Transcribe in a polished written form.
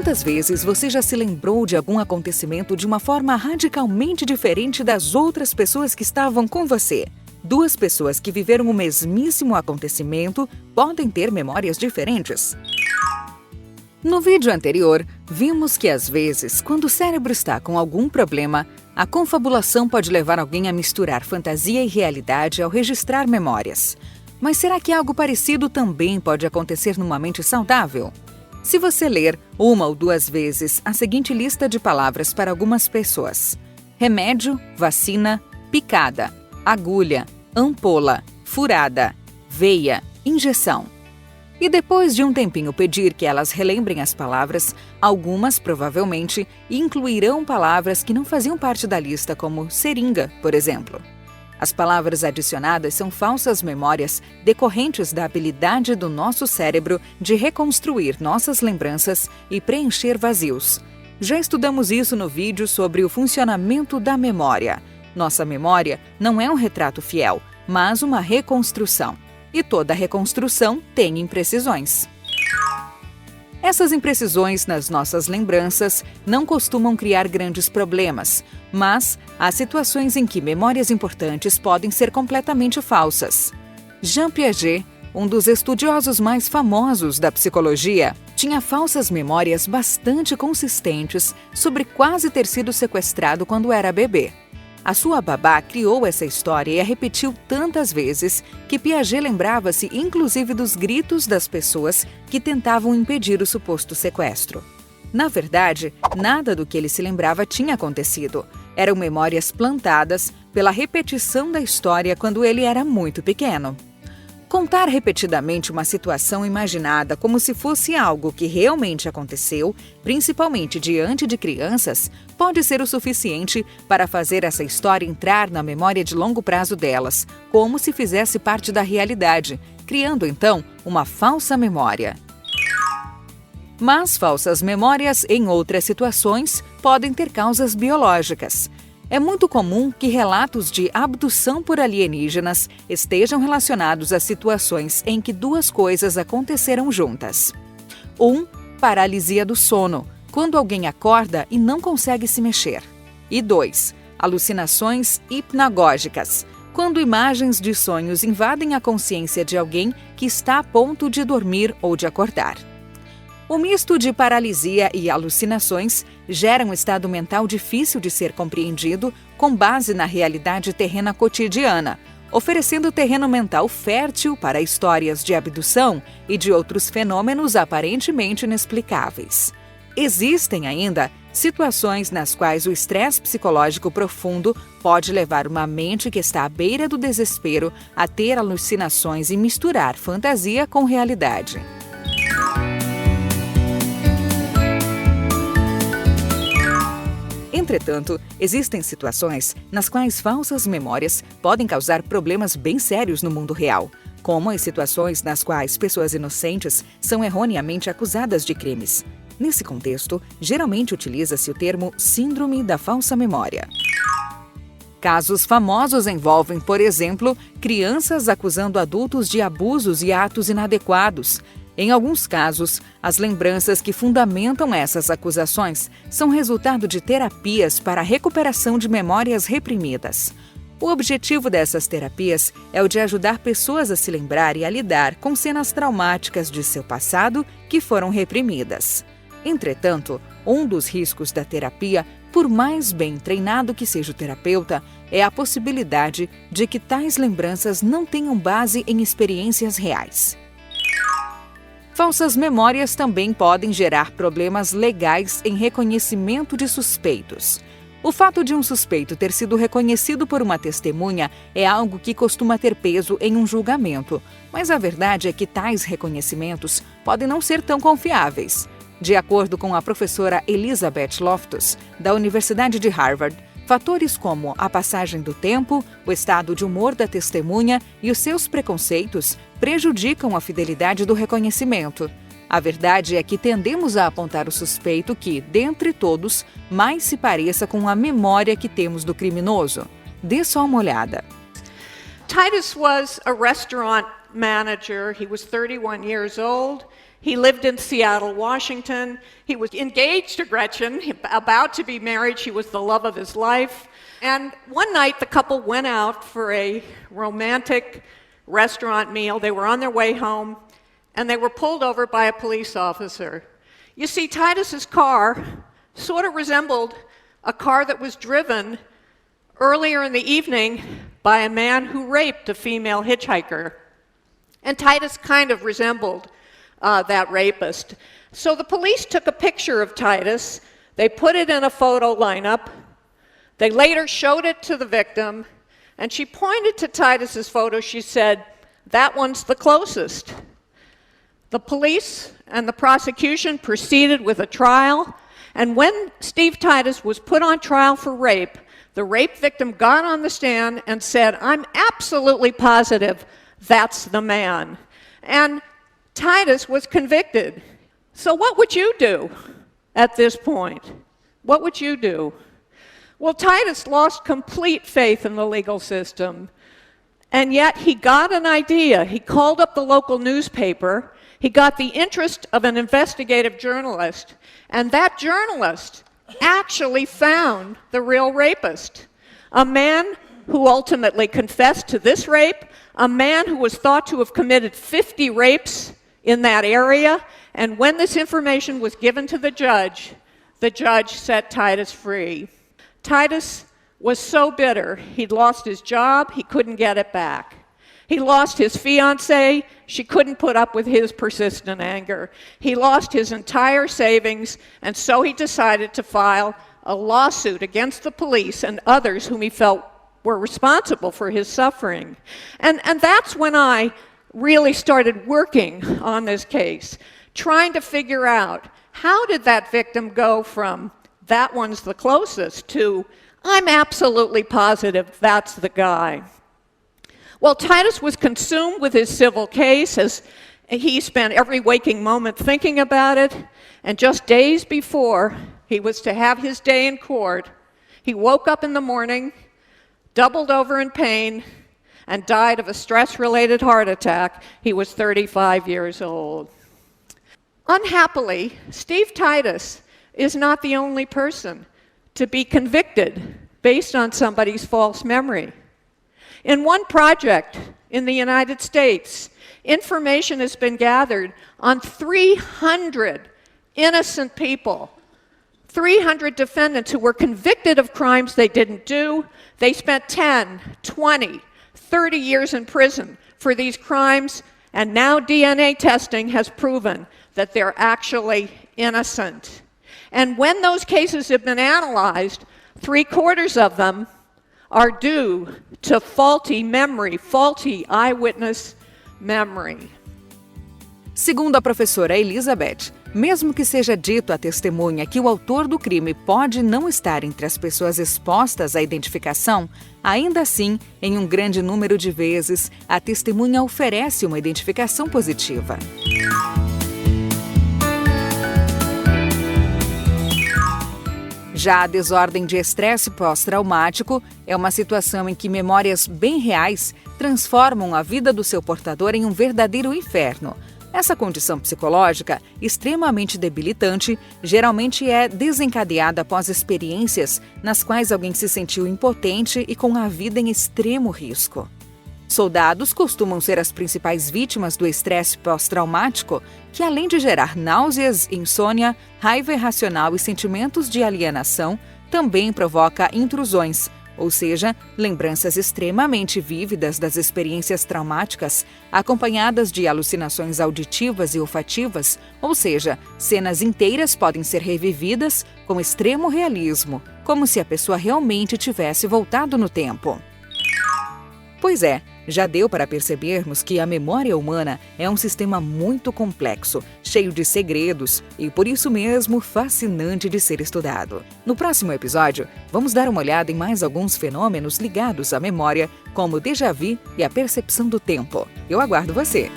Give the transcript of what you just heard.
Quantas vezes você já se lembrou de algum acontecimento de uma forma radicalmente diferente das outras pessoas que estavam com você? Duas pessoas que viveram o mesmíssimo acontecimento podem ter memórias diferentes. No vídeo anterior, vimos que às vezes, quando o cérebro está com algum problema, a confabulação pode levar alguém a misturar fantasia e realidade ao registrar memórias. Mas será que algo parecido também pode acontecer numa mente saudável? Se você ler uma ou duas vezes a seguinte lista de palavras para algumas pessoas: remédio, vacina, picada, agulha, ampola, furada, veia, injeção. E depois de um tempinho pedir que elas relembrem as palavras, algumas provavelmente incluirão palavras que não faziam parte da lista, como seringa, por exemplo. As palavras adicionadas são falsas memórias decorrentes da habilidade do nosso cérebro de reconstruir nossas lembranças e preencher vazios. Já estudamos isso no vídeo sobre o funcionamento da memória. Nossa memória não é um retrato fiel, mas uma reconstrução. E toda reconstrução tem imprecisões. Essas imprecisões nas nossas lembranças não costumam criar grandes problemas, mas há situações em que memórias importantes podem ser completamente falsas. Jean Piaget, um dos estudiosos mais famosos da psicologia, tinha falsas memórias bastante consistentes sobre quase ter sido sequestrado quando era bebê. A sua babá criou essa história e a repetiu tantas vezes que Piaget lembrava-se inclusive dos gritos das pessoas que tentavam impedir o suposto sequestro. Na verdade, nada do que ele se lembrava tinha acontecido. Eram memórias plantadas pela repetição da história quando ele era muito pequeno. Contar repetidamente uma situação imaginada como se fosse algo que realmente aconteceu, principalmente diante de crianças, pode ser o suficiente para fazer essa história entrar na memória de longo prazo delas, como se fizesse parte da realidade, criando então uma falsa memória. Mas falsas memórias, em outras situações, podem ter causas biológicas. É muito comum que relatos de abdução por alienígenas estejam relacionados a situações em que duas coisas aconteceram juntas. 1. Paralisia do sono, quando alguém acorda e não consegue se mexer. E 2. Alucinações hipnagógicas, quando imagens de sonhos invadem a consciência de alguém que está a ponto de dormir ou de acordar. O misto de paralisia e alucinações gera um estado mental difícil de ser compreendido com base na realidade terrena cotidiana, oferecendo terreno mental fértil para histórias de abdução e de outros fenômenos aparentemente inexplicáveis. Existem ainda situações nas quais o estresse psicológico profundo pode levar uma mente que está à beira do desespero a ter alucinações e misturar fantasia com realidade. Entretanto, existem situações nas quais falsas memórias podem causar problemas bem sérios no mundo real, como as situações nas quais pessoas inocentes são erroneamente acusadas de crimes. Nesse contexto, geralmente utiliza-se o termo síndrome da falsa memória. Casos famosos envolvem, por exemplo, crianças acusando adultos de abusos e atos inadequados. Em alguns casos, as lembranças que fundamentam essas acusações são resultado de terapias para a recuperação de memórias reprimidas. O objetivo dessas terapias é o de ajudar pessoas a se lembrar e a lidar com cenas traumáticas de seu passado que foram reprimidas. Entretanto, um dos riscos da terapia, por mais bem treinado que seja o terapeuta, é a possibilidade de que tais lembranças não tenham base em experiências reais. Falsas memórias também podem gerar problemas legais em reconhecimento de suspeitos. O fato de um suspeito ter sido reconhecido por uma testemunha é algo que costuma ter peso em um julgamento, mas a verdade é que tais reconhecimentos podem não ser tão confiáveis. De acordo com a professora Elizabeth Loftus, da Universidade de Harvard, fatores como a passagem do tempo, o estado de humor da testemunha e os seus preconceitos prejudicam a fidelidade do reconhecimento. A verdade é que tendemos a apontar o suspeito que, dentre todos, mais se pareça com a memória que temos do criminoso. Dê só uma olhada. Titus was a restaurant manager. He was 31 years old. He lived in Seattle, Washington. He was engaged to Gretchen, about to be married. She was the love of his life. And one night, the couple went out for a romantic restaurant meal. They were on their way home, and they were pulled over by a police officer. You see, Titus's car sort of resembled a car that was driven earlier in the evening by a man who raped a female hitchhiker. And Titus kind of resembled that rapist. So the police took a picture of Titus. They put it in a photo lineup. They later showed it to the victim, and she pointed to Titus's photo. She said, "That one's the closest." The police and the prosecution proceeded with a trial, and when Steve Titus was put on trial for rape, the rape victim got on the stand and said, "I'm absolutely positive that's the man." And Titus was convicted. So what would you do at this point? What would you do? Well, Titus lost complete faith in the legal system, and yet he got an idea. He called up the local newspaper. He got the interest of an investigative journalist, and that journalist actually found the real rapist, a man who ultimately confessed to this rape, a man who was thought to have committed 50 rapes in that area, and when this information was given to the judge set Titus free. Titus was so bitter, he'd lost his job, he couldn't get it back. He lost his fiancée, she couldn't put up with his persistent anger. He lost his entire savings, and so he decided to file a lawsuit against the police and others whom he felt were responsible for his suffering. And that's when I really started working on this case, trying to figure out how did that victim go from "that one's the closest" to "I'm absolutely positive that's the guy." Well, Titus was consumed with his civil case as he spent every waking moment thinking about it, and just days before he was to have his day in court, he woke up in the morning, doubled over in pain, and died of a stress-related heart attack. He was 35 years old. Unhappily, Steve Titus is not the only person to be convicted based on somebody's false memory. In one project in the United States, information has been gathered on 300 innocent people, 300 defendants who were convicted of crimes they didn't do. They spent 10, 20, 30 years in prison for these crimes, and now DNA testing has proven that they're actually innocent. And when those cases have been analyzed, 3/4 of them are due to faulty memory, faulty eyewitness memory. Segundo a professora Elizabeth, mesmo que seja dito à testemunha que o autor do crime pode não estar entre as pessoas expostas à identificação, ainda assim, em um grande número de vezes, a testemunha oferece uma identificação positiva. Já a desordem de estresse pós-traumático é uma situação em que memórias bem reais transformam a vida do seu portador em um verdadeiro inferno. Essa condição psicológica, extremamente debilitante, geralmente é desencadeada após experiências nas quais alguém se sentiu impotente e com a vida em extremo risco. Soldados costumam ser as principais vítimas do estresse pós-traumático, que além de gerar náuseas, insônia, raiva irracional e sentimentos de alienação, também provoca intrusões, ou seja, lembranças extremamente vívidas das experiências traumáticas, acompanhadas de alucinações auditivas e olfativas, ou seja, cenas inteiras podem ser revividas com extremo realismo, como se a pessoa realmente tivesse voltado no tempo. Pois é, já deu para percebermos que a memória humana é um sistema muito complexo, cheio de segredos e, por isso mesmo, fascinante de ser estudado. No próximo episódio, vamos dar uma olhada em mais alguns fenômenos ligados à memória, como o déjà vu e a percepção do tempo. Eu aguardo você!